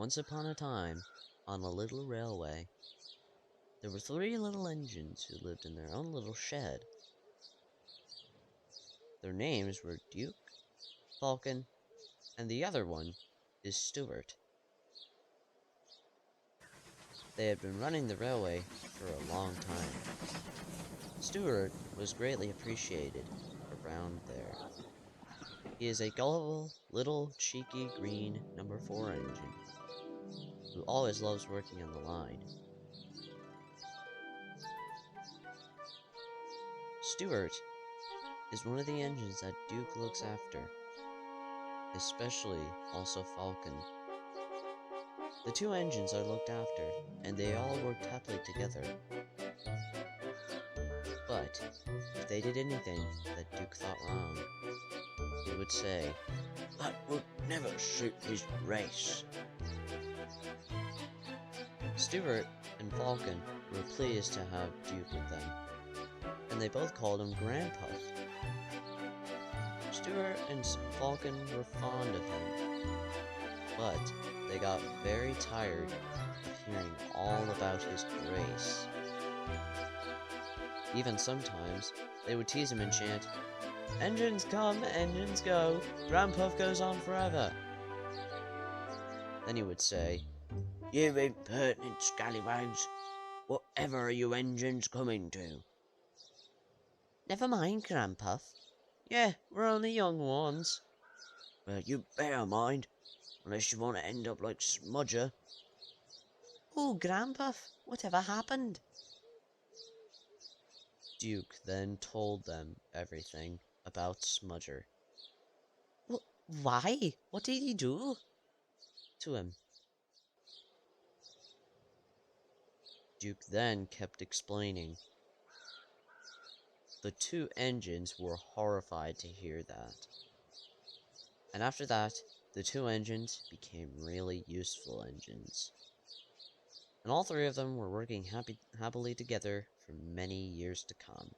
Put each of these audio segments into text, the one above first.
Once upon a time, on a little railway, there were 3 little engines who lived in their own little shed. Their names were Duke, Falcon, and the other one is Stuart. They had been running the railway for a long time. Stuart was greatly appreciated around there. He is a gullible, little, cheeky, green number 4 engine who always loves working on the line. Stuart is one of the engines that Duke looks after, especially also Falcon. The 2 engines are looked after, and they all worked happily together. But if they did anything that Duke thought wrong, he would say, "That would never suit his race." Stuart and Falcon were pleased to have Duke with them, and they both called him Grandpuff. Stuart and Falcon were fond of him, but they got very tired of hearing all about his grace. Even sometimes, they would tease him and chant, "Engines come, engines go, Grandpuff goes on forever." Then he would say, "You impertinent scallywags, whatever are you engines coming to?" "Never mind, Grandpuff. Yeah, we're only young ones." "Well, you better mind, unless you want to end up like Smudger." "Oh, Grandpuff, whatever happened?" Duke then told them everything about Smudger. Why? What did he do to him? Duke then kept explaining. The 2 engines were horrified to hear that. And after that, the 2 engines became really useful engines. And all 3 of them were working happily together for many years to come.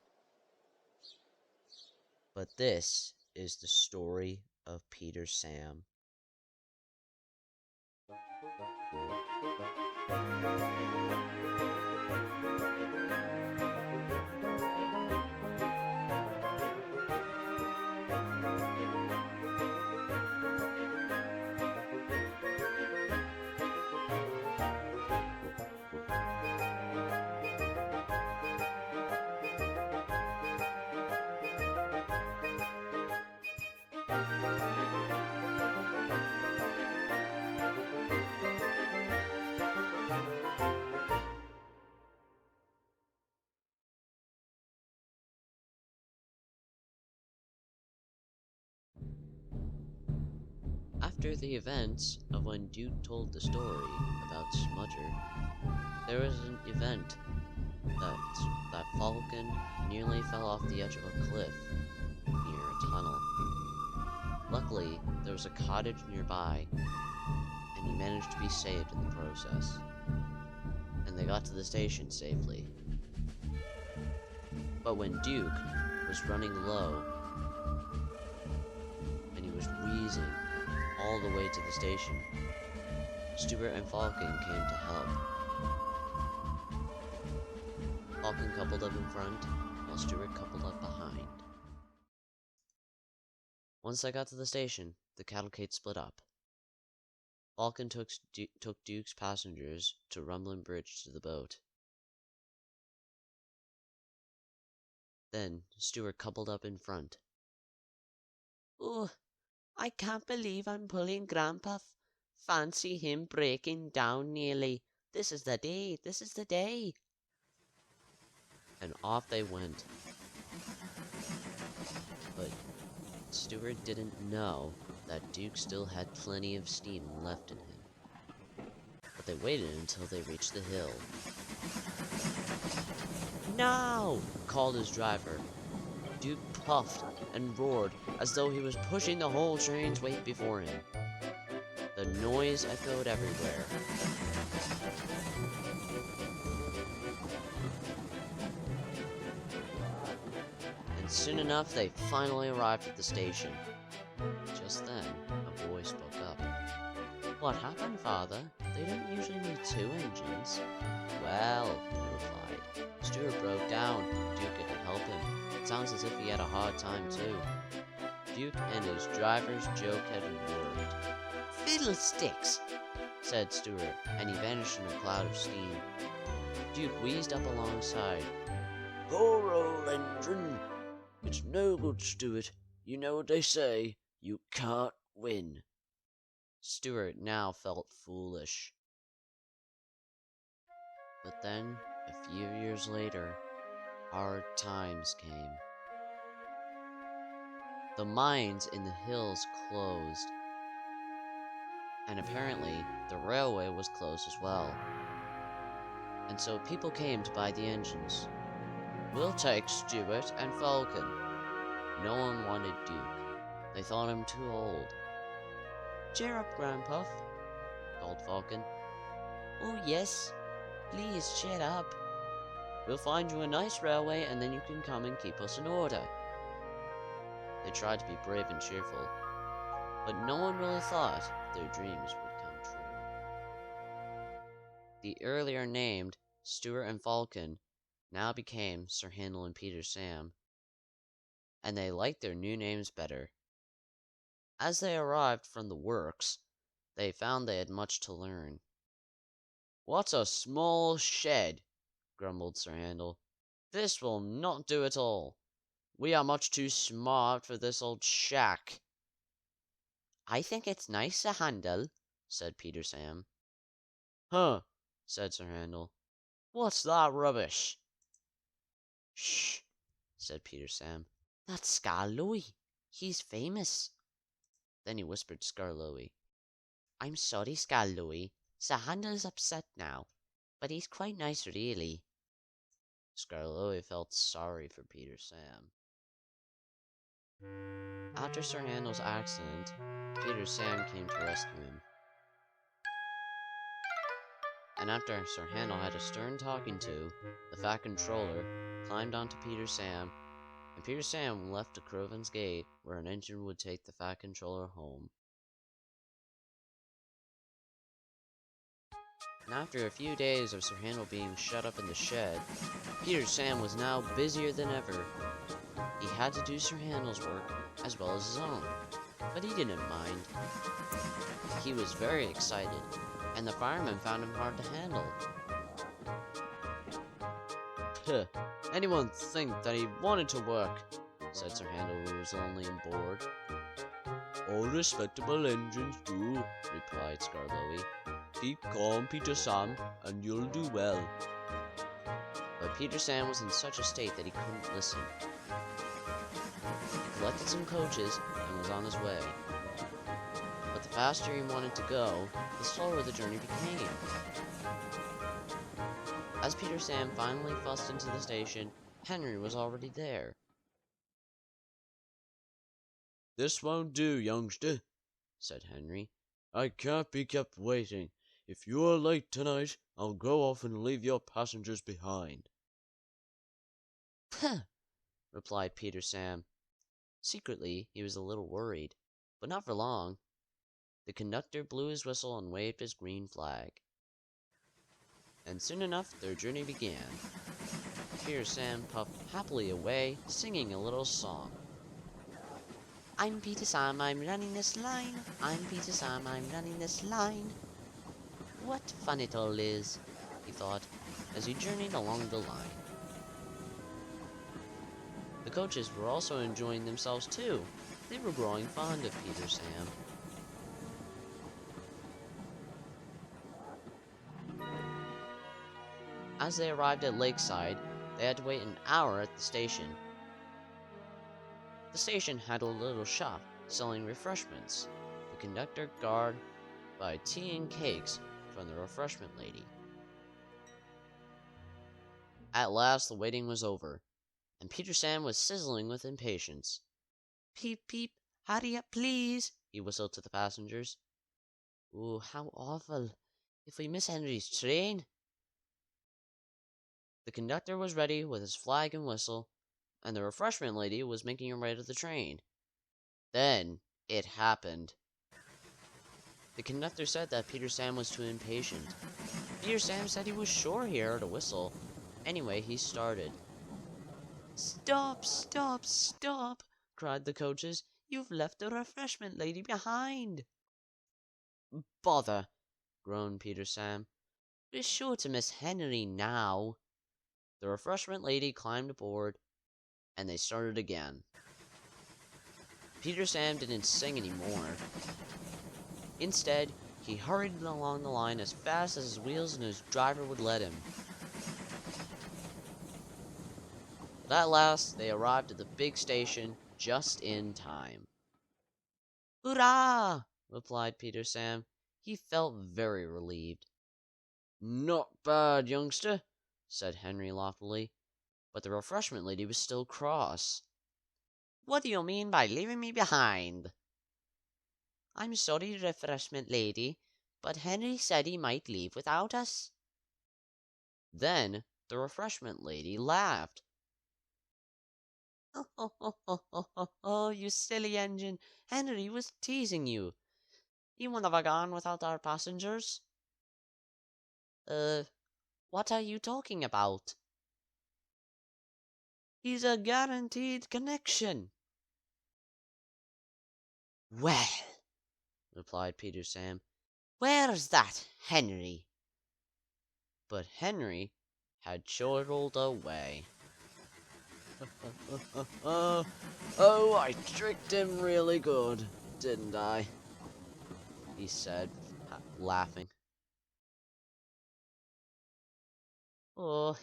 But this is the story of Peter Sam. After the events of when Duke told the story about Smudger, there was an event that Falcon nearly fell off the edge of a cliff near a tunnel. Luckily, there was a cottage nearby, and he managed to be saved in the process. And they got to the station safely. But when Duke was running low, and he was wheezing all the way to the station, Stuart and Falcon came to help. Falcon coupled up in front, while Stuart coupled up behind. Once they got to the station, the cavalcade split up. Falcon took Duke's passengers to Rumblin' Bridge to the boat. Then Stuart coupled up in front. "Oh, I can't believe I'm pulling Grandpuff. Fancy him breaking down nearly. This is the day, this is the day." And off they went. But Stuart didn't know that Duke still had plenty of steam left in him. But they waited until they reached the hill. "No!" called his driver. Duke puffed and roared as though he was pushing the whole train's weight before him. The noise echoed everywhere. And soon enough, they finally arrived at the station. Just then, a boy spoke up. What happened, father? They don't usually need two engines. Well, he replied, Stuart broke down. Duke couldn't help him. It sounds as if he had a hard time too. Duke and his driver's joke had worked. Fiddlesticks, said Stuart, and he vanished in a cloud of steam. Duke wheezed up alongside. Poor old engine. It's no good, Stuart. You know what they say. You can't win. Stuart now felt foolish. But then, a few years later, hard times came. The mines in the hills closed, and apparently the railway was closed as well. And so people came to buy the engines. We'll take Stuart and Falcon. No one wanted Duke. They thought him too old. Cheer up, Grandpuff, called Falcon. Oh yes, please cheer up. We'll find you a nice railway and then you can come and keep us in order. They tried to be brave and cheerful, but no one really thought their dreams would come true. The earlier named Stuart and Falcon now became Sir Handel and Peter Sam, and they liked their new names better. As they arrived from the works, they found they had much to learn. What's a small shed? Grumbled Sir Handel. This will not do at all. We are much too smart for this old shack. I think it's nice, Sir Handel, said Peter Sam. Huh, said Sir Handel. What's that rubbish? Shh, said Peter Sam. That's Skarloey. He's famous. Then he whispered to Skarloey. I'm sorry, Skarloey. Sir Handel's upset now, but he's quite nice, really. Skarloey felt sorry for Peter Sam. After Sir Handel's accident, Peter Sam came to rescue him. And after Sir Handel had a stern talking to, the Fat Controller climbed onto Peter Sam, and Peter Sam left to Crovan's Gate, where an engine would take the Fat Controller home. And after a few days of Sir Handel being shut up in the shed, Peter Sam was now busier than ever. He had to do Sir Handel's work as well as his own, but he didn't mind. He was very excited, and the firemen found him hard to handle. Huh, anyone think that he wanted to work, said Sir Handel, who was lonely and bored. All respectable engines do, replied Skarloey. Keep calm, Peter Sam, and you'll do well. But Peter Sam was in such a state that he couldn't listen. He collected some coaches and was on his way. But the faster he wanted to go, the slower the journey became. As Peter Sam finally fussed into the station, Henry was already there. This won't do, youngster, said Henry. I can't be kept waiting. If you are late tonight, I'll go off and leave your passengers behind. Puh, replied Peter Sam. Secretly, he was a little worried, but not for long. The conductor blew his whistle and waved his green flag. And soon enough, their journey began. Peter Sam puffed happily away, singing a little song. I'm Peter Sam, I'm running this line. I'm Peter Sam, I'm running this line. What fun it all is, he thought, as he journeyed along the line. The coaches were also enjoying themselves too. They were growing fond of Peter Sam. As they arrived at Lakeside, they had to wait an hour at the station. The station had a little shop selling refreshments. The conductor guard buy tea and cakes from the refreshment lady. At last the waiting was over, and Peter Sam was sizzling with impatience. Peep, peep, hurry up, please, he whistled to the passengers. Oh, how awful. If we miss Henry's train. The conductor was ready with his flag and whistle, and the refreshment lady was making her way to the train. Then it happened. The conductor said that Peter Sam was too impatient. Peter Sam said he was sure he heard a whistle. Anyway, he started. "Stop, stop, stop!" cried the coaches. "You've left the refreshment lady behind." "Bother!" groaned Peter Sam. "Be sure to Miss Henry now." The refreshment lady climbed aboard, and they started again. Peter Sam didn't sing anymore. Instead, he hurried along the line as fast as his wheels and his driver would let him. But at last, they arrived at the big station just in time. "Hurrah!" replied Peter Sam. He felt very relieved. "Not bad, youngster," said Henry loftily, but the refreshment lady was still cross. "What do you mean by leaving me behind?" "I'm sorry, refreshment lady, but Henry said he might leave without us." Then the refreshment lady laughed. "Oh, you silly engine! Henry was teasing you. He wouldn't have gone without our passengers." What are you talking about?" "He's a guaranteed connection." "Well," replied Peter Sam, "where's that Henry?" But Henry had chortled away. Oh, I tricked him really good, didn't I?" he said, laughing. "Oh,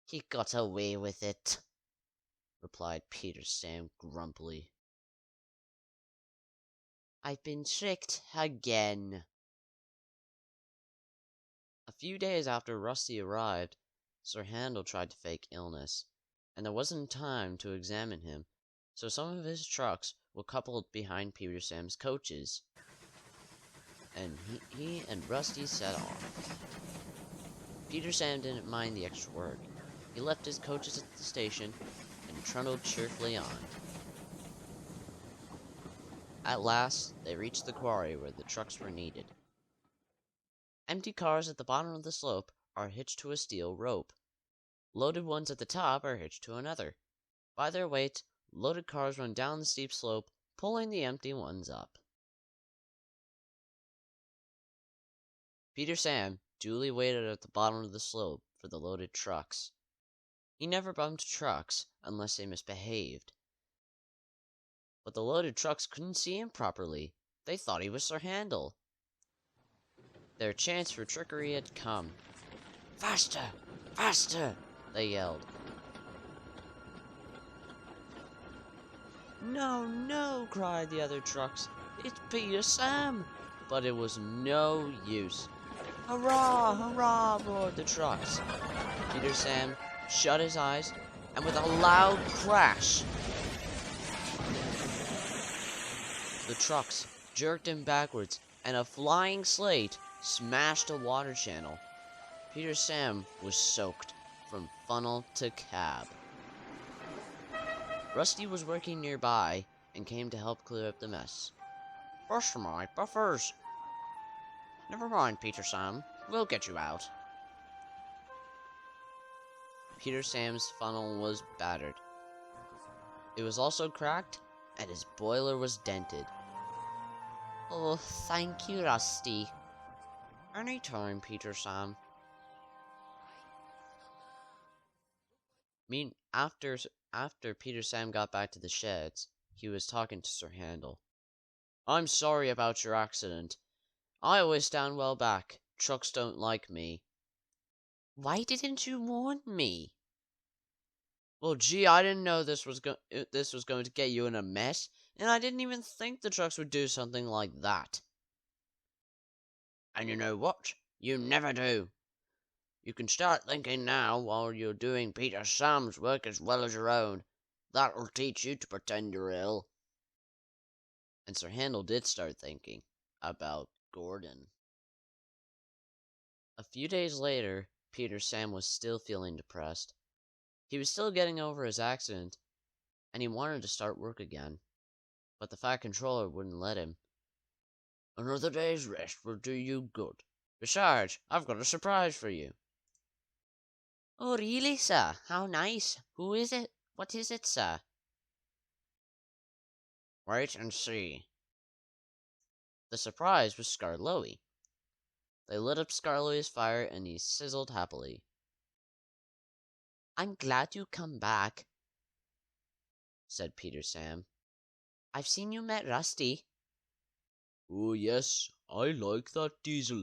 he got away with it," replied Peter Sam grumpily. "I've been tricked again." A few days after Rusty arrived, Sir Handel tried to fake illness, and there wasn't time to examine him, so some of his trucks were coupled behind Peter Sam's coaches, and he and Rusty set off. Peter Sam didn't mind the extra work. He left his coaches at the station and trundled cheerfully on. At last, they reached the quarry where the trucks were needed. Empty cars at the bottom of the slope are hitched to a steel rope. Loaded ones at the top are hitched to another. By their weight, loaded cars run down the steep slope, pulling the empty ones up. Peter Sam duly waited at the bottom of the slope for the loaded trucks. He never bumped trucks unless they misbehaved. But the loaded trucks couldn't see him properly. They thought he was Sir Handel. Their chance for trickery had come. "Faster! Faster!" they yelled. "No, no!" cried the other trucks. "It's Peter Sam!" But it was no use. "Hurrah! Hurrah!" roared the trucks. Peter Sam shut his eyes, and with a loud crash, the trucks jerked him backwards, and a flying slate smashed a water channel. Peter Sam was soaked from funnel to cab. Rusty was working nearby and came to help clear up the mess. "Burst my buffers!" "Never mind, Peter Sam. We'll get you out." Peter Sam's funnel was battered. It was also cracked, and his boiler was dented. "Oh, thank you, Rusty." "Any time, Peter Sam." After Peter Sam got back to the sheds, he was talking to Sir Handel. "I'm sorry about your accident. I always stand well back. Trucks don't like me." "Why didn't you warn me?" "Well, gee, I didn't know this was going to get you in a mess, and I didn't even think the trucks would do something like that." "And you know what? You never do. You can start thinking now while you're doing Peter Sam's work as well as your own. That'll teach you to pretend you're ill." And Sir Handel did start thinking about Gordon. A few days later, Peter Sam was still feeling depressed. He was still getting over his accident, and he wanted to start work again. but the Fat Controller wouldn't let him. Another day's rest will do you good. Besides, I've got a surprise for you. Oh, really, sir? How nice. Who is it? What is it, sir? Wait and see. The surprise was Skarloey. They lit up Skarloey's fire, and he sizzled happily. I'm glad you come back, said Peter Sam. I've seen you met Rusty. Oh, yes, I like that diesel.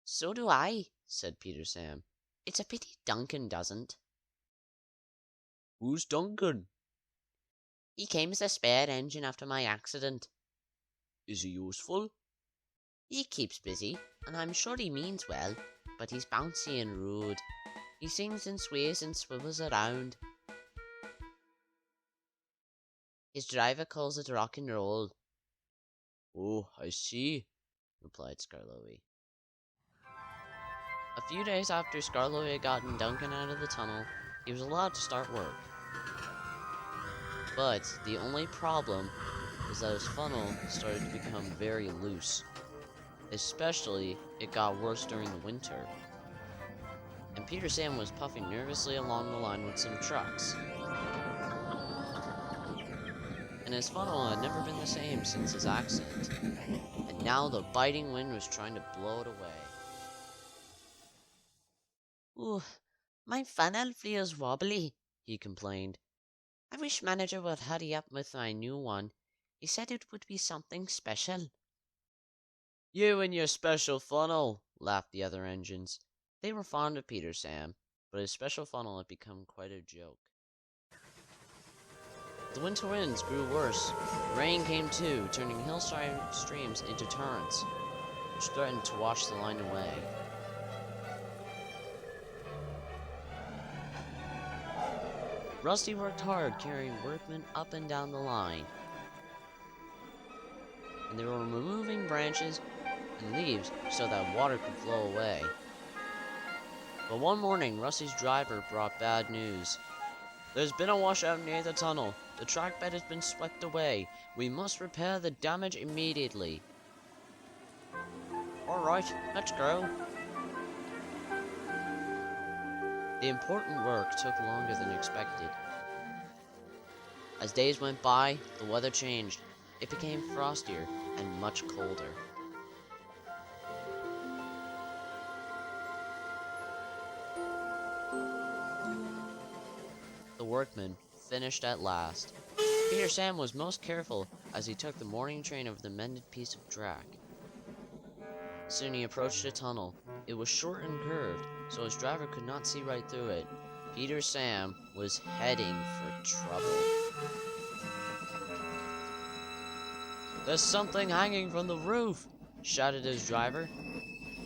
So do I, said Peter Sam. It's a pity Duncan doesn't. Who's Duncan? He came as a spare engine after my accident. Is he useful? He keeps busy, and I'm sure he means well, but he's bouncy and rude. He sings and sways and swivels around. His driver calls it rock and roll. Oh, I see, replied Skarloey. A few days after Skarloey had gotten Duncan out of the tunnel, he was allowed to start work. But the only problem was that his funnel started to become very loose. Especially, it got worse during the winter. And Peter Sam was puffing nervously along the line with some trucks. And his funnel had never been the same since his accident. And now the biting wind was trying to blow it away. Ooh, my funnel feels wobbly, he complained. I wish manager would hurry up with my new one. He said it would be something special. You and your special funnel, laughed the other engines. They were fond of Peter Sam, but his special funnel had become quite a joke. The winter winds grew worse. Rain came too, turning hillside streams into torrents, which threatened to wash the line away. Rusty worked hard, carrying workmen up and down the line. And they were removing branches and leaves so that water could flow away. But one morning, Rusty's driver brought bad news. There's been a washout near the tunnel. The track bed has been swept away. We must repair the damage immediately. Alright, let's go. The important work took longer than expected. As days went by, the weather changed. It became frostier and much colder. The workmen finished at last. Peter Sam was most careful as he took the morning train over the mended piece of track. Soon he approached a tunnel. It was short and curved, so his driver could not see right through it. Peter Sam was heading for trouble. There's something hanging from the roof, shouted his driver.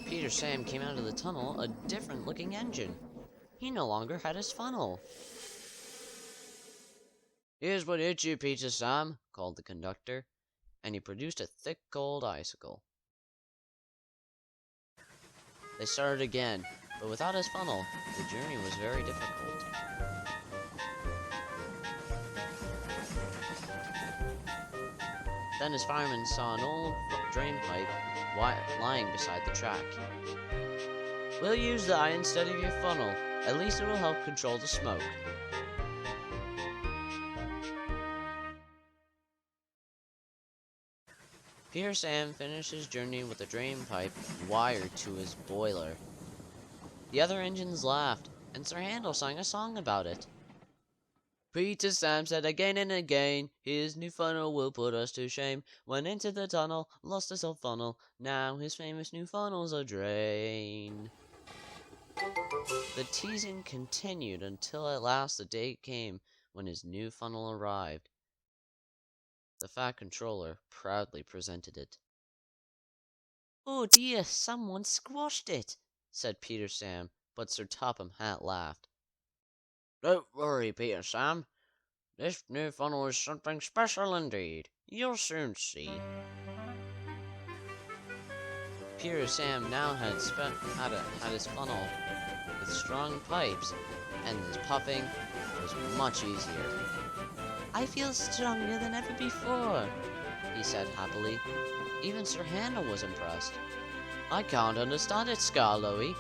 Peter Sam came out of the tunnel a different looking engine. He no longer had his funnel. Here's what hit you, Peter Sam, called the conductor, and he produced a thick gold icicle. They started again, but without his funnel, the journey was very difficult. Then his fireman saw an old drain pipe lying beside the track. We'll use that instead of your funnel. At least it will help control the smoke. Peter Sam finished his journey with a drain pipe wired to his boiler. The other engines laughed, and Sir Handel sang a song about it. Peter Sam said again and again, his new funnel will put us to shame. Went into the tunnel, lost his old funnel, now his famous new funnel's a drain. The teasing continued until at last the day came when his new funnel arrived. The Fat Controller proudly presented it. Oh dear, someone squashed it, said Peter Sam, but Sir Topham Hatt laughed. Don't worry, Peter Sam. This new funnel is something special indeed. You'll soon see. Peter Sam now had his funnel with strong pipes, and his puffing was much easier. I feel stronger than ever before, he said happily. Even Sir Hannah was impressed. I can't understand it, Skarloey.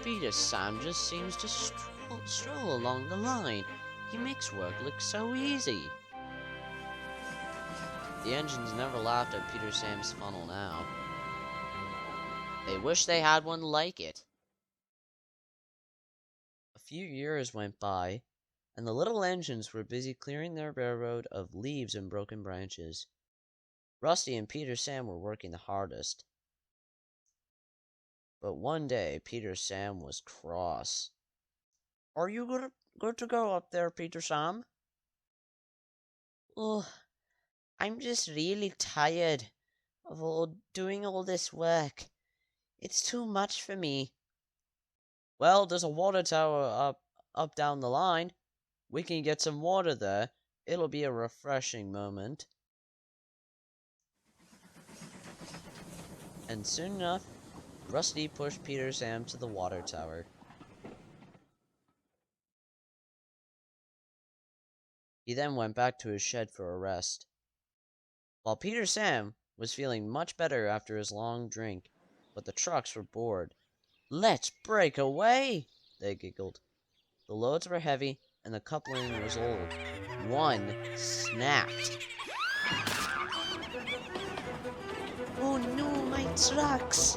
Peter Sam just seems to stroll along the line. He makes work look so easy. The engines never laughed at Peter Sam's funnel now. They wish they had one like it. A few years went by, and the little engines were busy clearing their railroad of leaves and broken branches. Rusty and Peter Sam were working the hardest. But one day, Peter Sam was cross. Are you good to go up there, Peter Sam? Oh, I'm just really tired of doing all this work. It's too much for me. Well, there's a water tower up down the line. We can get some water there. It'll be a refreshing moment. And soon enough, Rusty pushed Peter Sam to the water tower. He then went back to his shed for a rest. While Peter Sam was feeling much better after his long drink, but the trucks were bored. Let's break away, they giggled. The loads were heavy, and the coupling was old. One snapped. Oh no, my trucks!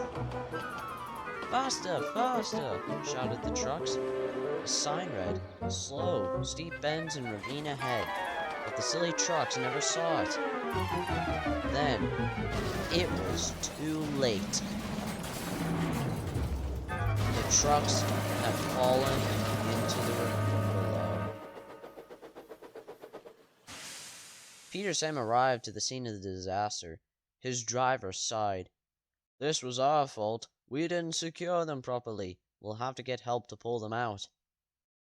Faster, faster, shouted the trucks. A sign read, slow, steep bends and ravine ahead. But the silly trucks never saw it. Then, it was too late. The trucks had fallen into the river below. Peter Sam arrived to the scene of the disaster. His driver sighed. This was our fault. We didn't secure them properly. We'll have to get help to pull them out.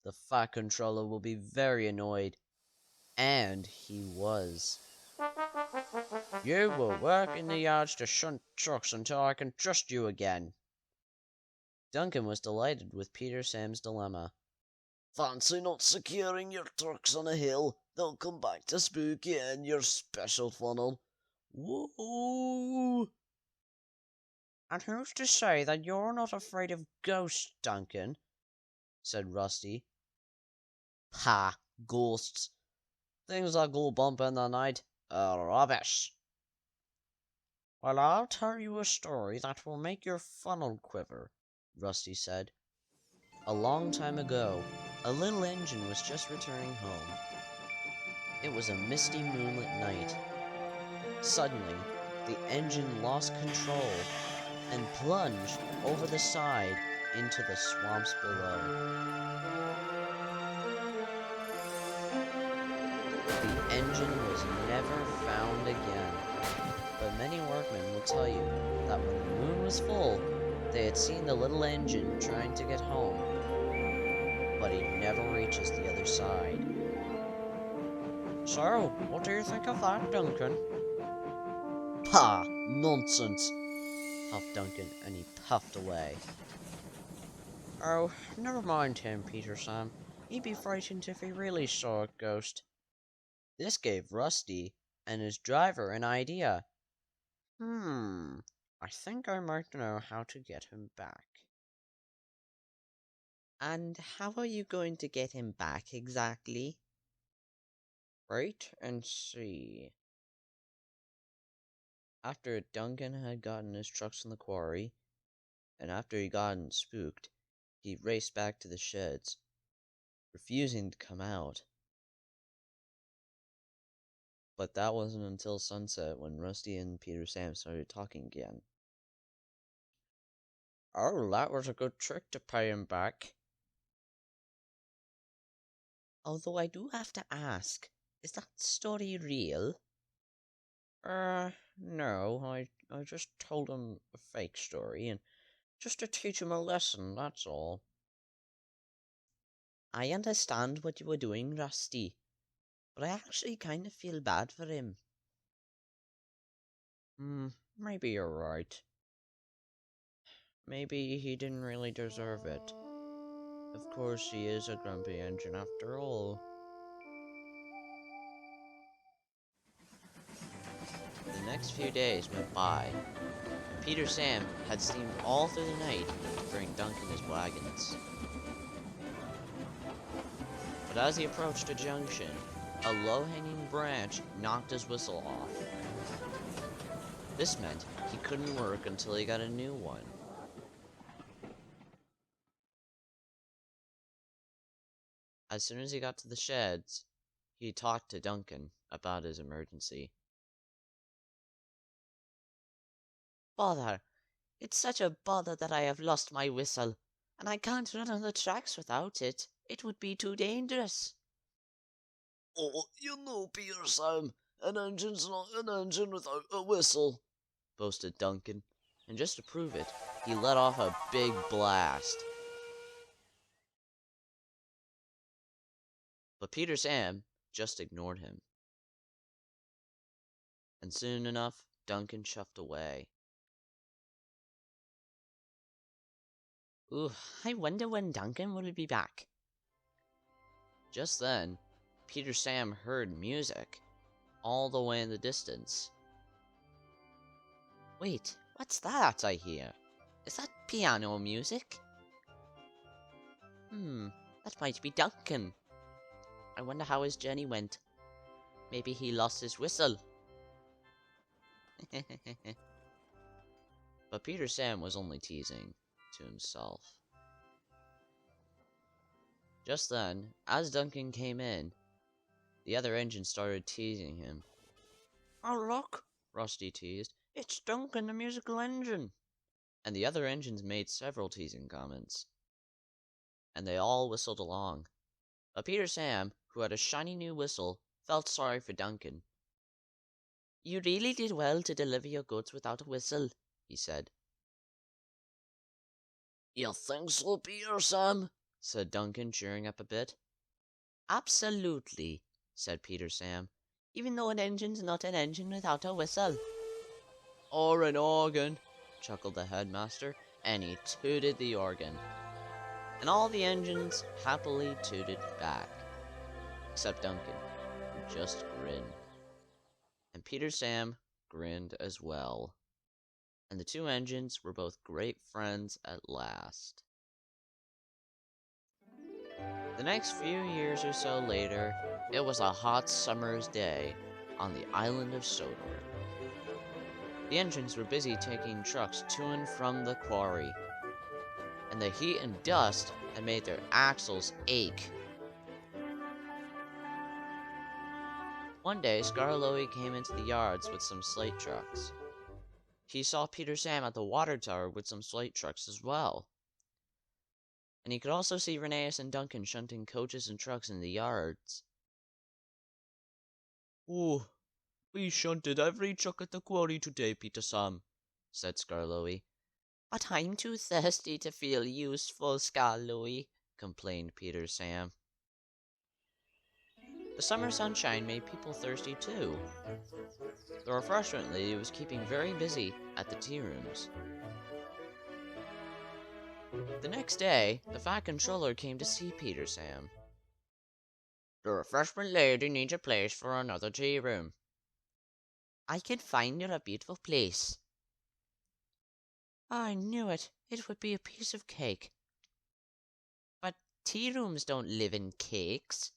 The Fat Controller will be very annoyed. And he was. You will work in the yards to shunt trucks until I can trust you again. Duncan was delighted with Peter Sam's dilemma. Fancy not securing your trucks on a hill. They'll come back to spook you and your special funnel. Whoa! And who's to say that you're not afraid of ghosts, Duncan? Said Rusty. Pah, ghosts. Things that go bump in the night are rubbish. Well, I'll tell you a story that will make your funnel quiver, Rusty said. A long time ago, a little engine was just returning home. It was a misty moonlit night. Suddenly, the engine lost control and plunged over the side into the swamps below. The engine was never found again, but many workmen will tell you that when the moon was full, they had seen the little engine trying to get home, but he never reaches the other side. So, what do you think of that, Duncan? Pah! Nonsense! Puffed Duncan, and he puffed away. Oh, never mind him, Peter Sam. He'd be frightened if he really saw a ghost. This gave Rusty and his driver an idea. I think I might know how to get him back. And how are you going to get him back exactly? Wait and see. After Duncan had gotten his trucks in the quarry, and after he gotten spooked, he raced back to the sheds, refusing to come out. But that wasn't until sunset when Rusty and Peter Sam started talking again. Oh, that was a good trick to pay him back. Although I do have to ask, is that story real? No, I just told him a fake story, and just to teach him a lesson, that's all. I understand what you were doing, Rusty, but I actually kind of feel bad for him. Maybe you're right. Maybe he didn't really deserve it. Of course, he is a grumpy engine after all. next few days went by, and Peter Sam had steamed all through the night to bring Duncan his wagons. But as he approached a junction, a low-hanging branch knocked his whistle off. This meant he couldn't work until he got a new one. As soon as he got to the sheds, he talked to Duncan about his emergency. Bother! It's such a bother that I have lost my whistle, and I can't run on the tracks without it. It would be too dangerous. Oh, Peter Sam, an engine's not an engine without a whistle, boasted Duncan, and just to prove it, he let off a big blast. But Peter Sam just ignored him. And soon enough, Duncan chuffed away. Ooh, I wonder when Duncan will be back. Just then, Peter Sam heard music, all the way in the distance. Wait, what's that I hear? Is that piano music? That might be Duncan. I wonder how his journey went. Maybe he lost his whistle. But Peter Sam was only teasing to himself. Just then, as Duncan came in, the other engine started teasing him. Oh look, Rusty teased, it's Duncan the musical engine. and the other engines made several teasing comments. And they all whistled along. But Peter Sam, who had a shiny new whistle, felt sorry for Duncan. You really did well to deliver your goods without a whistle, he said. You think so, Peter Sam? Said Duncan, cheering up a bit. Absolutely, said Peter Sam, even though an engine's not an engine without a whistle. Or an organ, chuckled the headmaster, and he tooted the organ. And all the engines happily tooted back, except Duncan, who just grinned. And Peter Sam grinned as well. And the two engines were both great friends at last. The next few years or so later, it was a hot summer's day on the island of Sodor. The engines were busy taking trucks to and from the quarry, and the heat and dust had made their axles ache. One day, Skarloey came into the yards with some slate trucks. He saw Peter Sam at the water tower with some slate trucks as well. And he could also see Rheneas and Duncan shunting coaches and trucks in the yards. Oh, we shunted every truck at the quarry today, Peter Sam, said Skarloey. But I'm too thirsty to feel useful, Skarloey, complained Peter Sam. The summer sunshine made people thirsty too. The refreshment lady was keeping very busy at the tea rooms. The next day, the Fat Controller came to see Peter Sam. The refreshment lady needs a place for another tea room. I can find her a beautiful place. I knew it. It would be a piece of cake. But tea rooms don't live in cakes.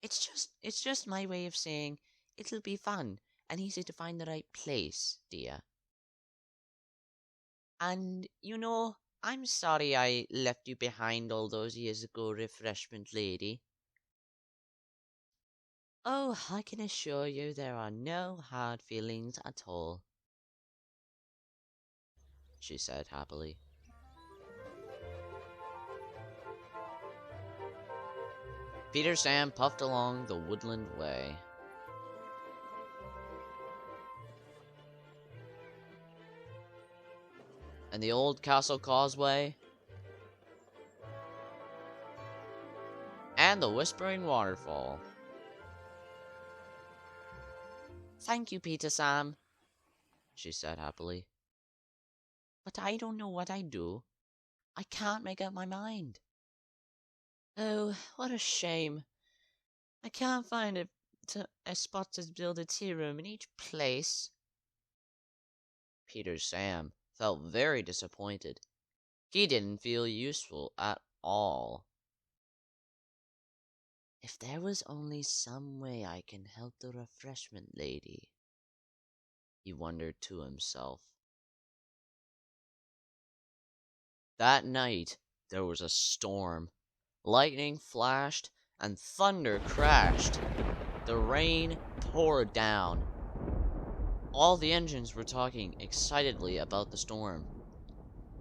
It's just my way of saying it'll be fun and easy to find the right place, dear. And, I'm sorry I left you behind all those years ago, refreshment lady. Oh, I can assure you there are no hard feelings at all, she said happily. Peter Sam puffed along the woodland way. And the old castle causeway, and the whispering waterfall. Thank you, Peter Sam, she said happily. But I don't know what I'd do. I can't make up my mind. Oh, what a shame. I can't find a a spot to build a tea room in each place. Peter Sam felt very disappointed. He didn't feel useful at all. If there was only some way I can help the refreshment lady, he wondered to himself. That night there was a storm. Lightning flashed and thunder crashed. The rain poured down. All the engines were talking excitedly about the storm,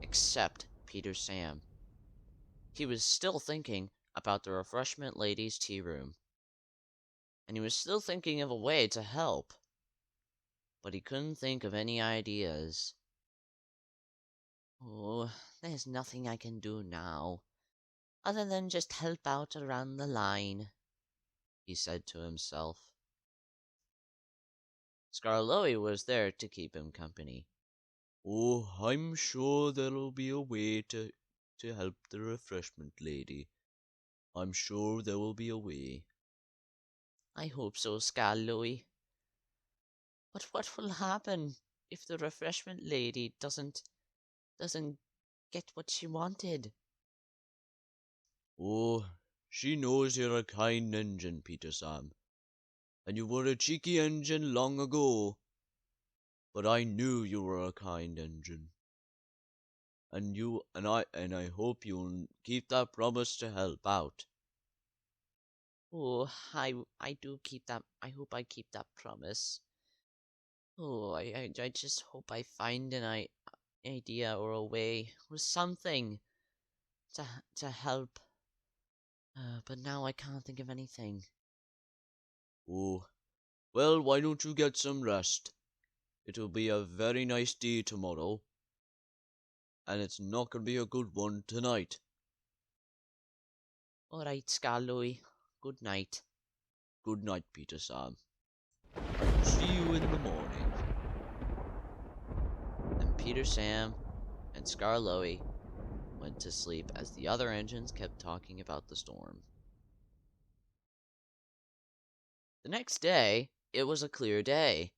except Peter Sam. He was still thinking about the refreshment lady's tea room, and he was still thinking of a way to help, but he couldn't think of any ideas. Oh, there's nothing I can do now, other than just help out around the line, he said to himself. Skarloey was there to keep him company. Oh, I'm sure there'll be a way to help the refreshment lady. I'm sure there will be a way. I hope so, Skarloey. But what will happen if the refreshment lady doesn't get what she wanted? Oh, she knows you're a kind engine, Peter Sam. And you were a cheeky engine long ago. But I knew you were a kind engine. And I hope you'll keep that promise to help out. Oh, I do keep that. I hope I keep that promise. Oh, I just hope I find an idea or a way or something to help. But now I can't think of anything. Oh, well, why don't you get some rest? It'll be a very nice day tomorrow. And it's not going to be a good one tonight. All right, Skarloey. Good night. Good night, Peter Sam. See you in the morning. And Peter Sam and Skarloey went to sleep as the other engines kept talking about the storm. The next day, it was a clear day.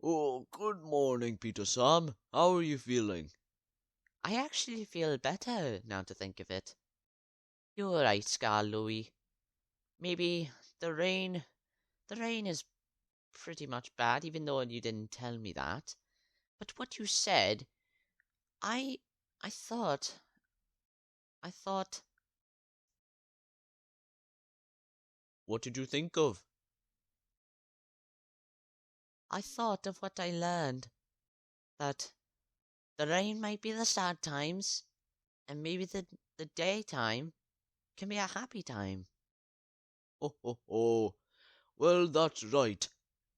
Oh, good morning, Peter Sam. How are you feeling? I actually feel better now to think of it. You're right, Skarloey. Maybe the rain is pretty much bad, even though you didn't tell me that. But what you said, I thought. What did you think of? I thought of what I learned. That the rain might be the sad times, and maybe the daytime can be a happy time. Oh, oh, oh. Well, that's right.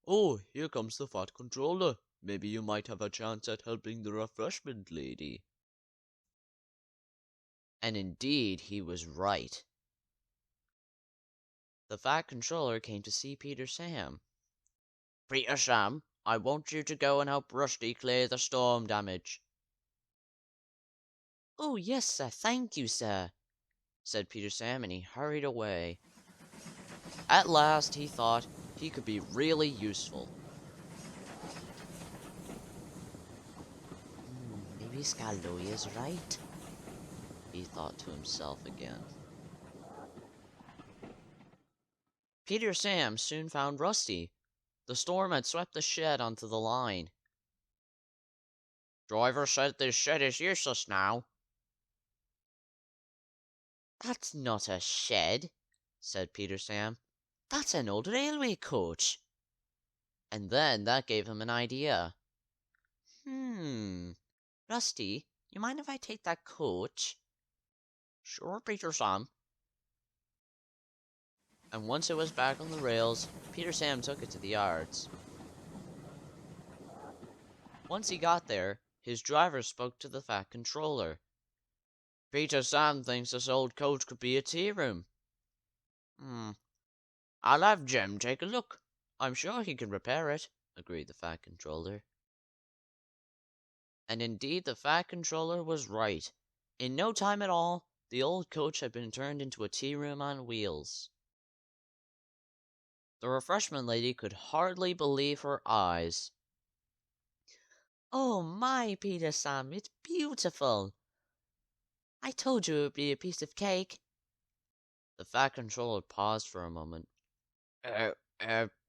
Oh, here comes the Fat Controller. Maybe you might have a chance at helping the refreshment lady. And indeed, he was right. The Fat Controller came to see Peter Sam. Peter Sam, I want you to go and help Rusty clear the storm damage. Oh, yes, sir. Thank you, sir, said Peter Sam, and he hurried away. At last, he thought he could be really useful. Maybe Skarloey is right, he thought to himself again. Peter Sam soon found Rusty. The storm had swept the shed onto the line. Driver said this shed is useless now. That's not a shed, said Peter Sam. That's an old railway coach. And then that gave him an idea. Rusty, you mind if I take that coach? Sure, Peter Sam. And once it was back on the rails, Peter Sam took it to the yards. Once he got there, his driver spoke to the Fat Controller. Peter Sam thinks this old coach could be a tea room. I'll have Jem take a look. I'm sure he can repair it, agreed the Fat Controller. And indeed, the Fat Controller was right. In no time at all, the old coach had been turned into a tea room on wheels. The refreshment lady could hardly believe her eyes. Oh my, Peter Sam, it's beautiful. I told you it would be a piece of cake. The Fat Controller paused for a moment.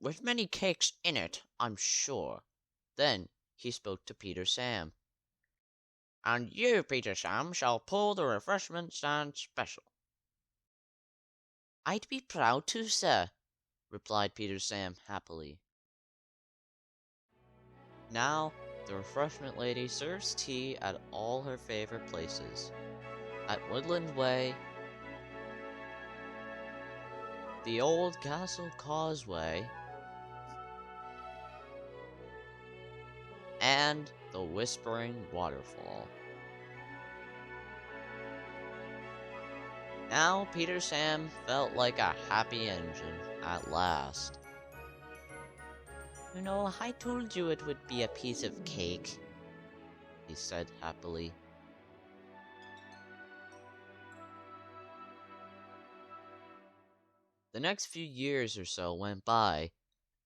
With many cakes in it, I'm sure. Then he spoke to Peter Sam. And you, Peter Sam, shall pull the refreshment stand special. I'd be proud to, sir, replied Peter Sam happily. Now, the refreshment lady serves tea at all her favorite places. At Woodland Way, the Old Castle Causeway, and the Whispering Waterfall. Now Peter Sam felt like a happy engine at last. You know, I told you it would be a piece of cake, he said happily. The next few years or so went by,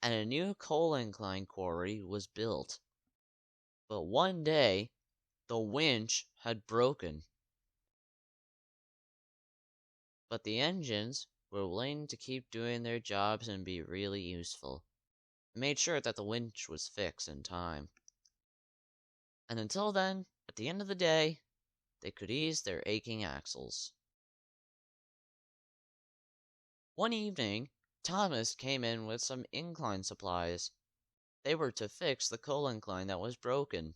and a new coal incline quarry was built. But one day, the winch had broken. But the engines were willing to keep doing their jobs and be really useful. It made sure that the winch was fixed in time. And until then, at the end of the day, they could ease their aching axles. One evening, Thomas came in with some incline supplies. They were to fix the coal incline that was broken.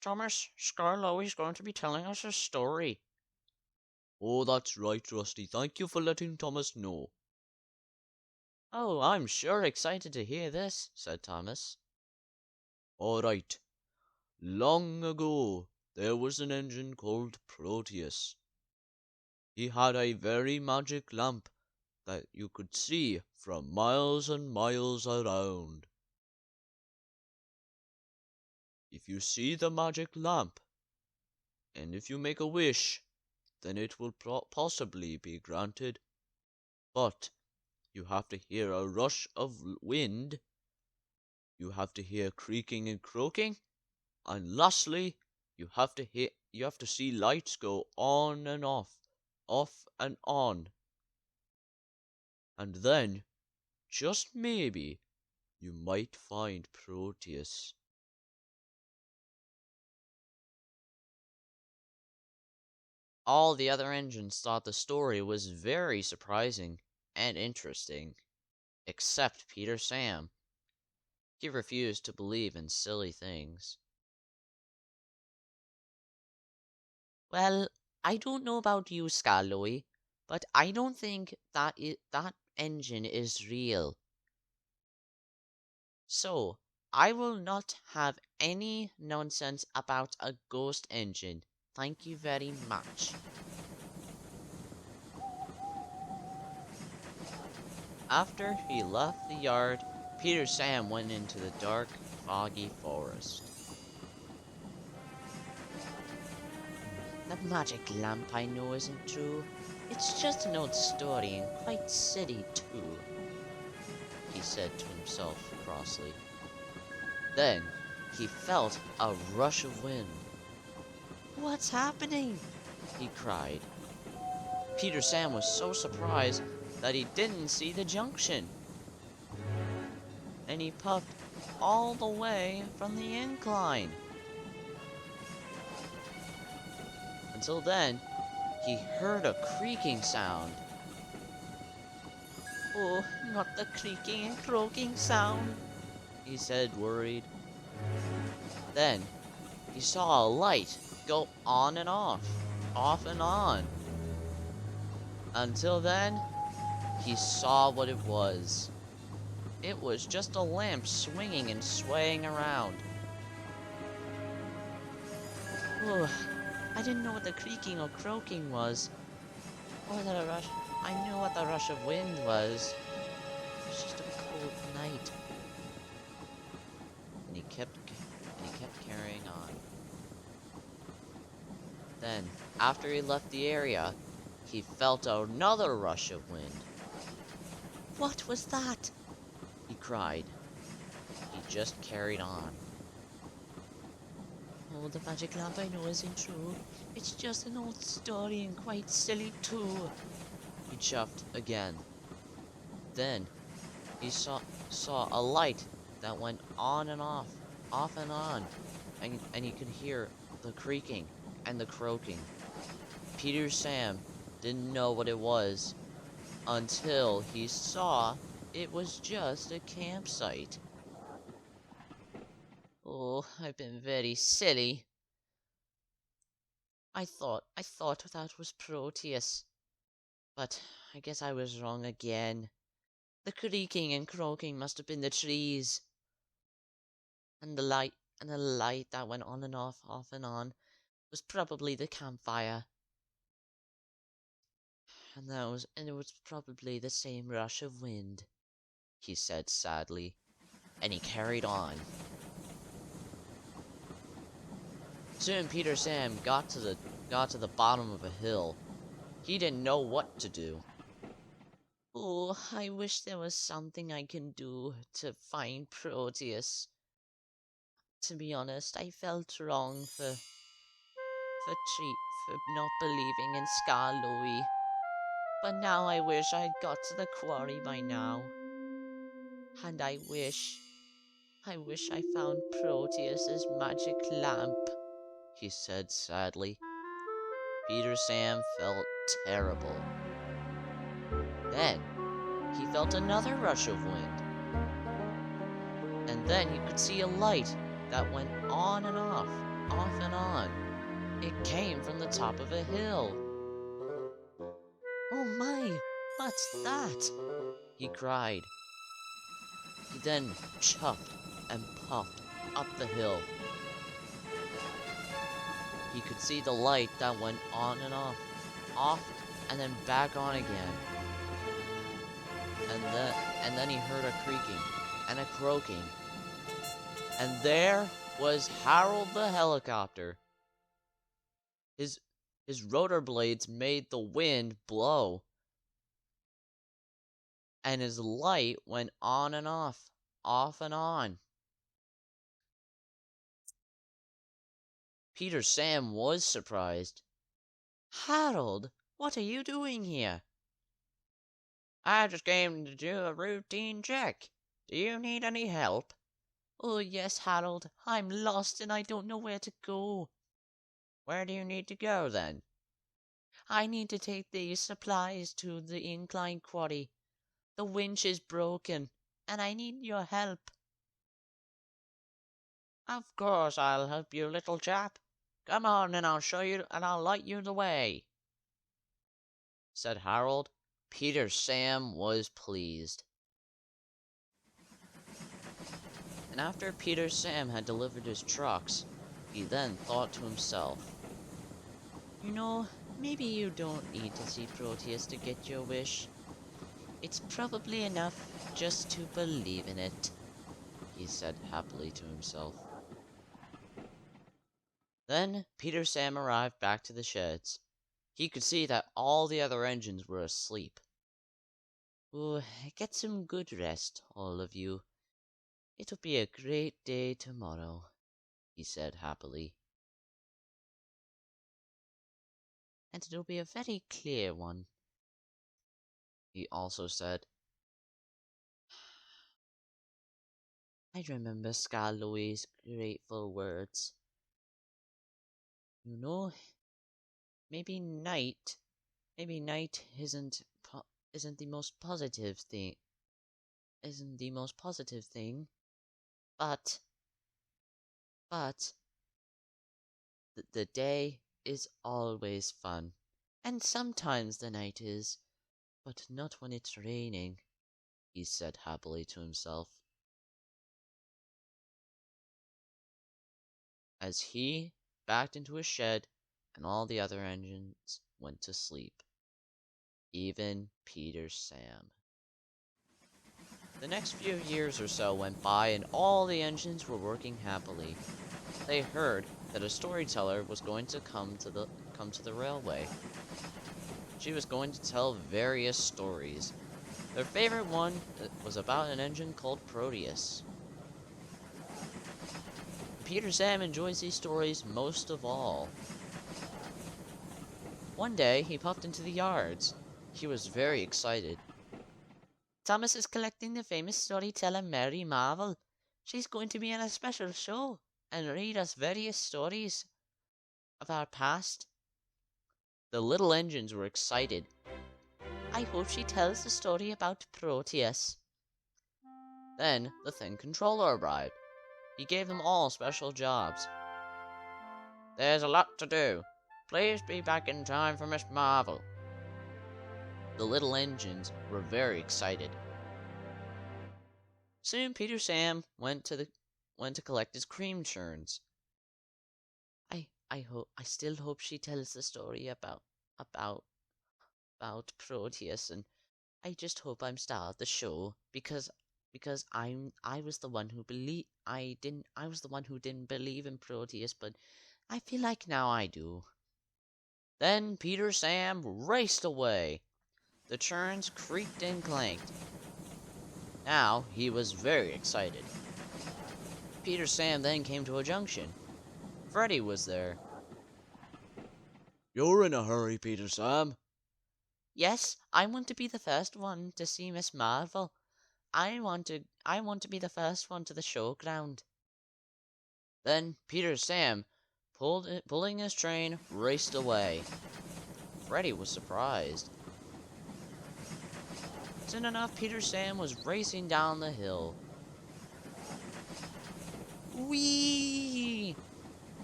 Thomas, Scarlo is going to be telling us a story. Oh, that's right, Rusty. Thank you for letting Thomas know. Oh, I'm sure excited to hear this, said Thomas. All right. Long ago, there was an engine called Proteus. He had a very magic lamp that you could see from miles and miles around. If you see the magic lamp, and if you make a wish, then it will possibly be granted. But you have to hear a rush of wind, you have to hear creaking and croaking, and lastly, you have to see lights go on and off and on. And then, just maybe, you might find Proteus. All the other engines thought the story was very surprising and interesting, except Peter Sam. He refused to believe in silly things. Well, I don't know about you, Scarloey, but I don't think that engine is real. So, I will not have any nonsense about a ghost engine. Thank you very much. After he left the yard, Peter Sam went into the dark, foggy forest. The magic lamp I know isn't true. It's just an old story and quite silly too, he said to himself crossly. Then he felt a rush of wind. What's happening? He cried. Peter Sam was so surprised that he didn't see the junction. And he puffed all the way from the incline. Until then, he heard a creaking sound. Oh, not the creaking and croaking sound, he said, worried. Then he saw a light go on and off and on. Until then, he saw what it was. It was just a lamp swinging and swaying around. Oh, I didn't know what the creaking or croaking was. Or that a rush. I knew what the rush of wind was. It was just a cold night. And he kept carrying on. Then, after he left the area, he felt another rush of wind. What was that? he cried. He just carried on. Oh, the magic lamp I know isn't true. It's just an old story and quite silly too. He chuffed again. Then he saw a light that went on and off and on, and he could hear the creaking and the croaking. Peter Sam didn't know what it was until he saw it was just a campsite. Oh, I've been very silly. I thought that was Proteus. But I guess I was wrong again. The creaking and croaking must have been the trees. And the light that went on and off and on, was probably the campfire. And it was probably the same rush of wind, he said sadly, and he carried on. Soon Peter Sam got to the bottom of a hill. He didn't know what to do. Oh, I wish there was something I can do to find Proteus. To be honest, I felt wrong for not believing in Scar Louie. But now I wish I'd got to the quarry by now. And I wish I found Proteus's magic lamp, he said sadly. Peter Sam felt terrible. Then he felt another rush of wind. And then he could see a light that went on and off and on. It came from the top of a hill. Oh my, what's that? He cried. He then chuffed and puffed up the hill. He could see the light that went on and off and then back on again. And then he heard a creaking and a croaking. And there was Harold the helicopter. His rotor blades made the wind blow. And his light went on and off and on. Peter Sam was surprised. Harold, what are you doing here? I just came to do a routine check. Do you need any help? Oh yes, Harold, I'm lost and I don't know where to go. Where do you need to go, then? I need to take these supplies to the incline quarry. The winch is broken, and I need your help. Of course I'll help you, little chap. Come on, and I'll show you, and I'll light you the way, said Harold. Peter Sam was pleased. And after Peter Sam had delivered his trucks, he then thought to himself, You know, maybe you don't need to see Proteus to get your wish. It's probably enough just to believe in it, he said happily to himself. Then Peter Sam arrived back to the sheds. He could see that all the other engines were asleep. Oh, get some good rest, all of you. It'll be a great day tomorrow, he said happily. And it'll be a very clear one, he also said. I remember Scar Louie's grateful words. You know, maybe night isn't the most positive thing. But the day is always fun, and sometimes the night is, but not when it's raining, he said happily to himself. As he backed into his shed, and all the other engines went to sleep. Even Peter Sam. The next few years or so went by, and all the engines were working happily. They heard that a storyteller was going to come to the railway. She was going to tell various stories. Their favorite one was about an engine called Proteus. Peter Sam enjoys these stories most of all. One day, he popped into the yards. He was very excited. Thomas is collecting the famous storyteller Mary Marvel. She's going to be in a special show and read us various stories of our past. The little engines were excited. I hope she tells the story about Proteus. Then the Thin Controller arrived. He gave them all special jobs. There's a lot to do. Please be back in time for Miss Marvel. The little engines were very excited. Soon Peter Sam went to collect his cream churns. I still hope she tells the story about Proteus, and I just hope I'm star of the show because I was the one who didn't believe in Proteus, but I feel like now I do. Then Peter Sam raced away. The churns creaked and clanked. Now he was very excited. Peter Sam then came to a junction. Freddy was there. You're in a hurry, Peter Sam. Yes, I want to be the first one to see Miss Marvel. I want to be the first one to the showground. Then Peter Sam, pulling his train, raced away. Freddy was surprised. Soon enough, Peter Sam was racing down the hill. Whee!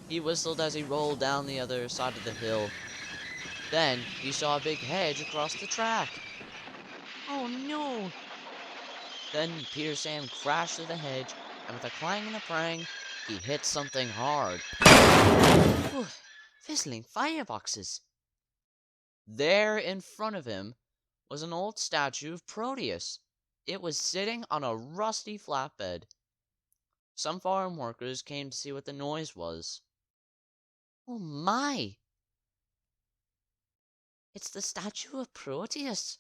He whistled as he rolled down the other side of the hill. Then he saw a big hedge across the track. Oh no! Then Peter Sam crashed through the hedge, and with a clang and a prang, he hit something hard. Ooh, fizzling fireboxes. There in front of him was an old statue of Proteus. It was sitting on a rusty flatbed. Some farm workers came to see what the noise was. Oh my! It's the statue of Proteus,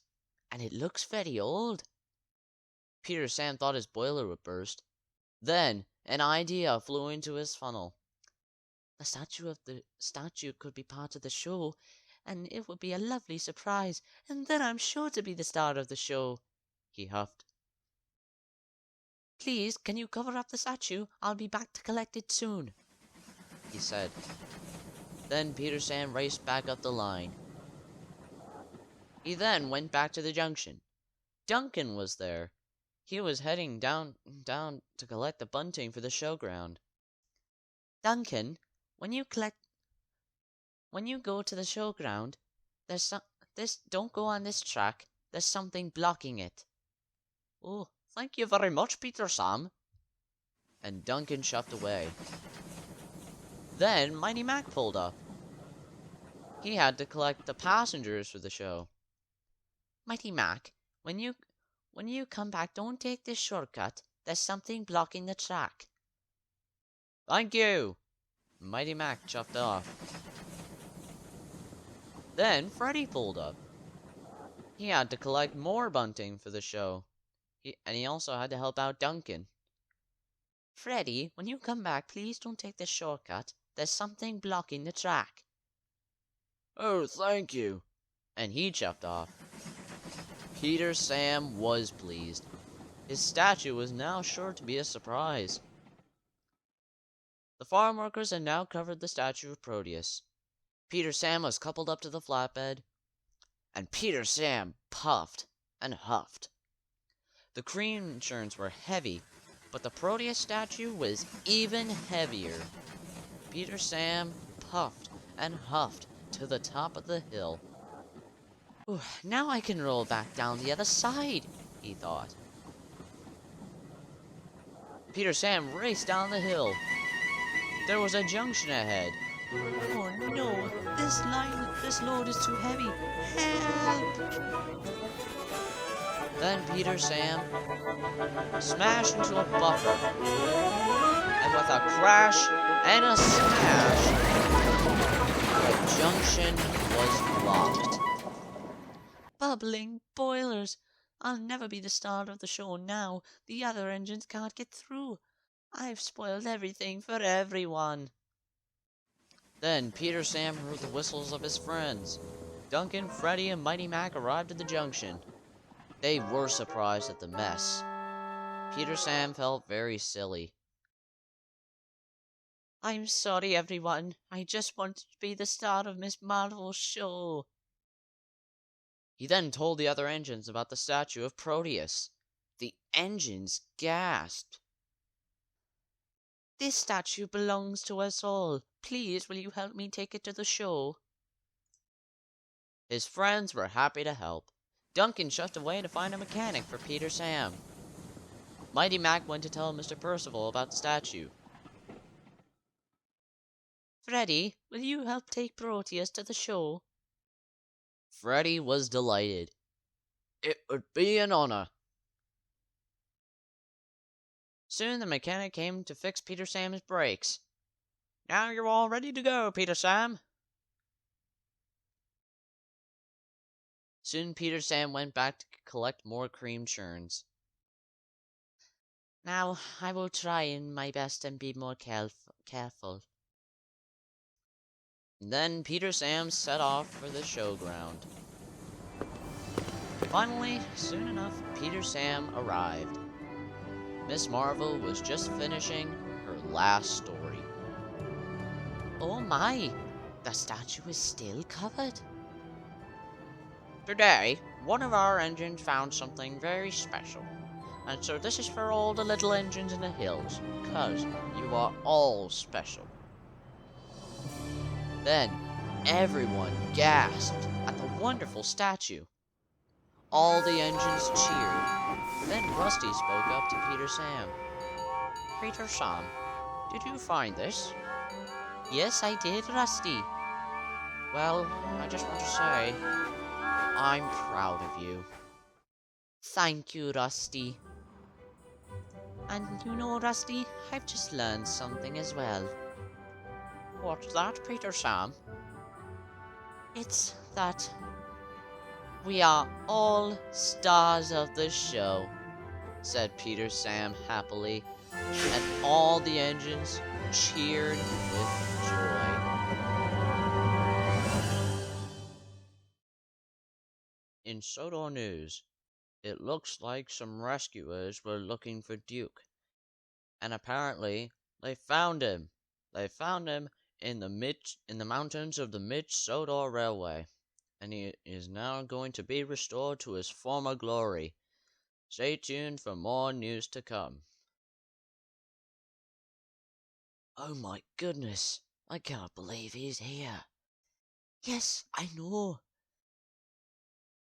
and it looks very old. Peter Sam thought his boiler would burst. Then an idea flew into his funnel. The statue could be part of the show, and it would be a lovely surprise, and then I'm sure to be the star of the show, he huffed. Please, can you cover up the statue? I'll be back to collect it soon, he said. Then Peter Sam raced back up the line. He then went back to the junction. Duncan was there. He was heading down to collect the bunting for the showground. Duncan, when you go to the showground, don't go on this track. There's something blocking it. Oh, thank you very much, Peter Sam. And Duncan shoved away. Then Mighty Mac pulled up. He had to collect the passengers for the show. Mighty Mac, when you come back, don't take this shortcut. There's something blocking the track. Thank you. Mighty Mac chopped off. Then Freddy pulled up. He had to collect more bunting for the show. And he also had to help out Duncan. Freddy, when you come back, please don't take this shortcut. There's something blocking the track. Oh, thank you. And he chopped off. Peter Sam was pleased. His statue was now sure to be a surprise. The farm workers had now covered the statue of Proteus. Peter Sam was coupled up to the flatbed, and Peter Sam puffed and huffed. The cream churns were heavy, but the Proteus statue was even heavier. Peter Sam puffed and huffed to the top of the hill. Ooh, now I can roll back down the other side, he thought. Peter Sam raced down the hill. There was a junction ahead. Oh no, this load is too heavy. Help! Then Peter Sam smashed into a buffer. And with a crash and a smash, the junction was blocked. Bubbling boilers. I'll never be the star of the show now. The other engines can't get through. I've spoiled everything for everyone. Then Peter Sam heard the whistles of his friends. Duncan, Freddy, and Mighty Mac arrived at the junction. They were surprised at the mess. Peter Sam felt very silly. I'm sorry, everyone. I just wanted to be the star of Miss Marvel's show. He then told the other engines about the statue of Proteus. The engines gasped. This statue belongs to us all. Please, will you help me take it to the show? His friends were happy to help. Duncan shoved away to find a mechanic for Peter Sam. Mighty Mac went to tell Mr. Percival about the statue. Freddy, will you help take Proteus to the show? Freddy was delighted. It would be an honor. Soon the mechanic came to fix Peter Sam's brakes. Now you're all ready to go, Peter Sam. Soon Peter Sam went back to collect more cream churns. Now, I will try my best and be more careful. Then Peter Sam set off for the showground. Finally, soon enough, Peter Sam arrived. Miss Marvel was just finishing her last story. Oh my, the statue is still covered. Today, one of our engines found something very special. And so this is for all the little engines in the hills, 'cause you are all special. Then, everyone gasped at the wonderful statue. All the engines cheered. Then Rusty spoke up to Peter Sam. Peter Sam, did you find this? Yes, I did, Rusty. Well, I just want to say, I'm proud of you. Thank you, Rusty. And you know, Rusty, I've just learned something as well. What's that, Peter Sam? It's that we are all stars of the show, said Peter Sam happily, and all the engines cheered with joy. In Sodor News, it looks like some rescuers were looking for Duke, and apparently they found him. They found him in the mountains of the Mid-Sodor Railway, and he is now going to be restored to his former glory. Stay tuned for more news to come. Oh my goodness, I can't believe he's here. Yes, I know.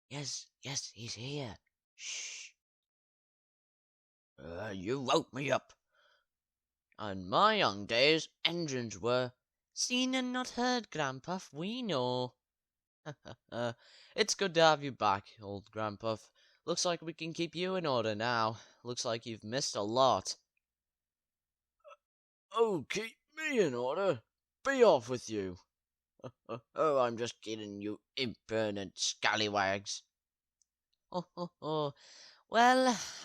Yes, he's here. Shh. You woke me up. On my young days, engines were... Seen and not heard, Grandpuff, we know. It's good to have you back, old Grandpuff. Looks like we can keep you in order now. Looks like you've missed a lot. Oh, keep me in order? Be off with you. Oh, I'm just kidding, you impertinent scallywags. Well,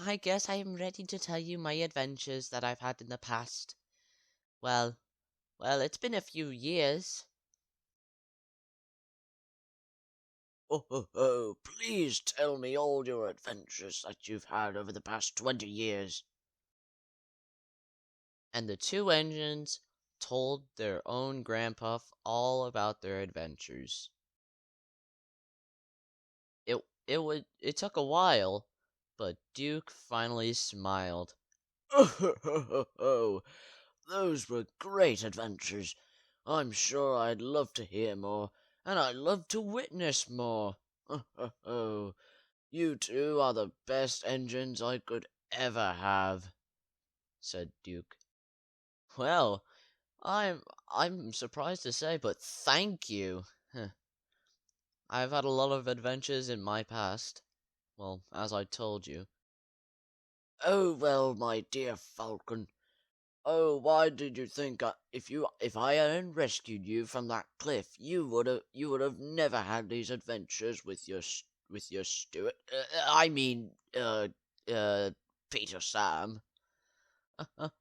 I guess I am ready to tell you my adventures that I've had in the past. Well, it's been a few years. Please tell me all your adventures that you've had over the past 20 years. And the two engines told their own Grandpuff all about their adventures. It took a while, but Duke finally smiled. Oh, those were great adventures. I'm sure I'd love to hear more, and I'd love to witness more. You two are the best engines I could ever have, said Duke. Well, I'm surprised to say, but thank you. I've had a lot of adventures in my past. Well, as I told you. Oh, well, my dear Falcon. Oh, why did you think if I hadn't rescued you from that cliff, you would have never had these adventures with your with your Stuart. I mean, Peter Sam.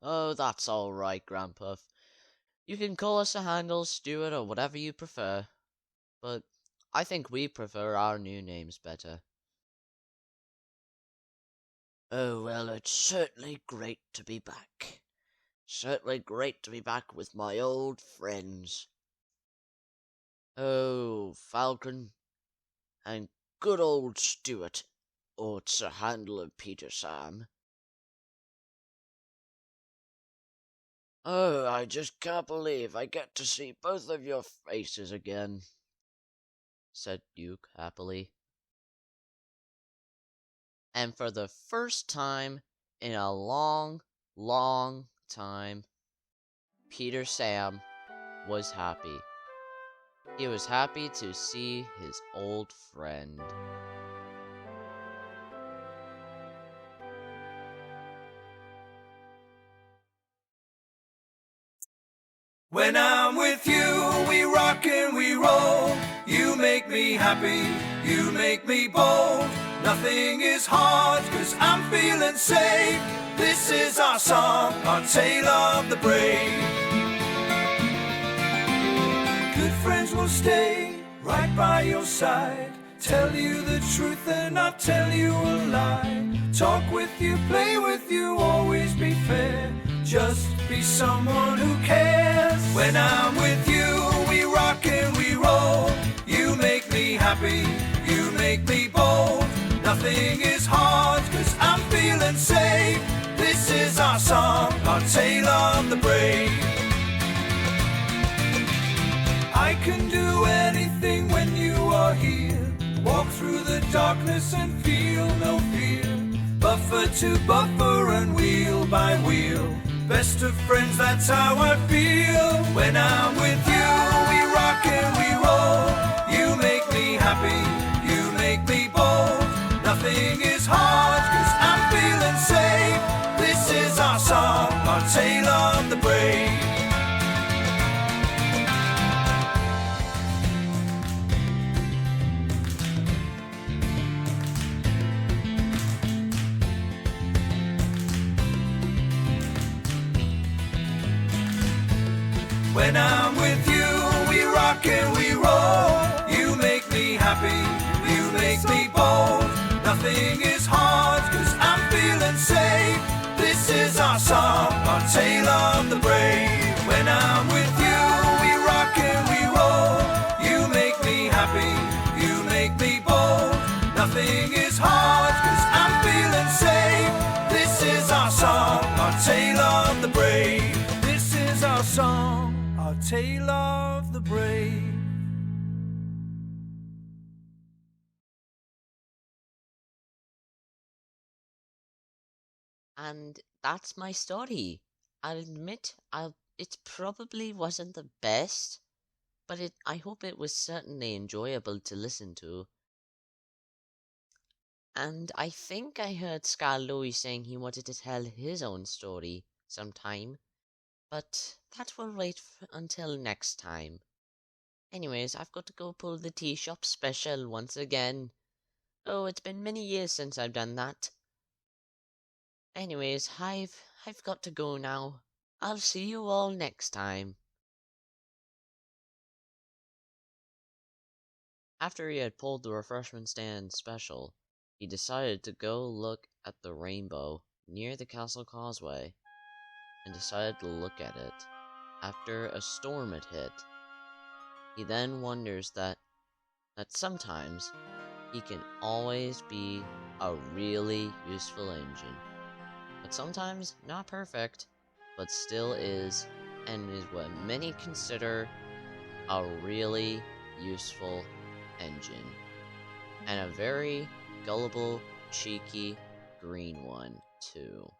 Oh, that's all right, Grandpuff. You can call us a handle, Stuart, or whatever you prefer. But I think we prefer our new names better. Oh, well, it's certainly great to be back. Certainly great to be back with my old friends. Oh, Falcon, and good old Stuart, or Sir Handel of Peter Sam. Oh, I just can't believe I get to see both of your faces again, said Duke happily. And for the first time in a long, long time, Peter Sam was happy. He was happy to see his old friend. When I'm with you, we rock and we roll. You make me happy, you make me bold. Nothing is hard, 'cause I'm feeling safe. This is our song, our tale of the brave. Good friends will stay right by your side. Tell you the truth and not tell you a lie. Talk with you, play with you, always be fair. Just be someone who cares. When I'm with you, we rock and we roll. You make me happy, you make me bold. Nothing is hard, 'cause I'm feeling safe. This is our song, our tale of the brave. I can do anything when you are here. Walk through the darkness and feel no fear. Buffer to buffer and wheel by wheel. Best of friends, that's how I feel. When I'm with you, we rock and we roll. You make me happy, you make me bold. Nothing is hard, 'cause I'm feeling safe. This is our song, our tale of the brave. When I'm with you, we rock and we roll. You make me happy, you make me bold. Nothing is hard, 'cause I'm feeling safe. This is our song, our tale of the brave. When I'm with you, we rock and we roll. You make me happy, you make me bold. Nothing is hard, 'cause I'm feeling safe. This is our song, our tale of the brave. This is our song, our tale of the brave. And that's my story. I'll admit, it probably wasn't the best, but I hope it was certainly enjoyable to listen to. And I think I heard Scar Louie saying he wanted to tell his own story sometime, but that will wait until next time. Anyways, I've got to go pull the tea shop special once again. Oh, it's been many years since I've done that. Anyways, I've got to go now. I'll see you all next time. After he had pulled the refreshment stand special, he decided to go look at the rainbow near the castle causeway, and decided to look at it after a storm had hit. He then wonders that sometimes he can always be a really useful engine, but sometimes not perfect, but still is, and is what many consider a really useful engine, and a very gullible, cheeky, green one, too.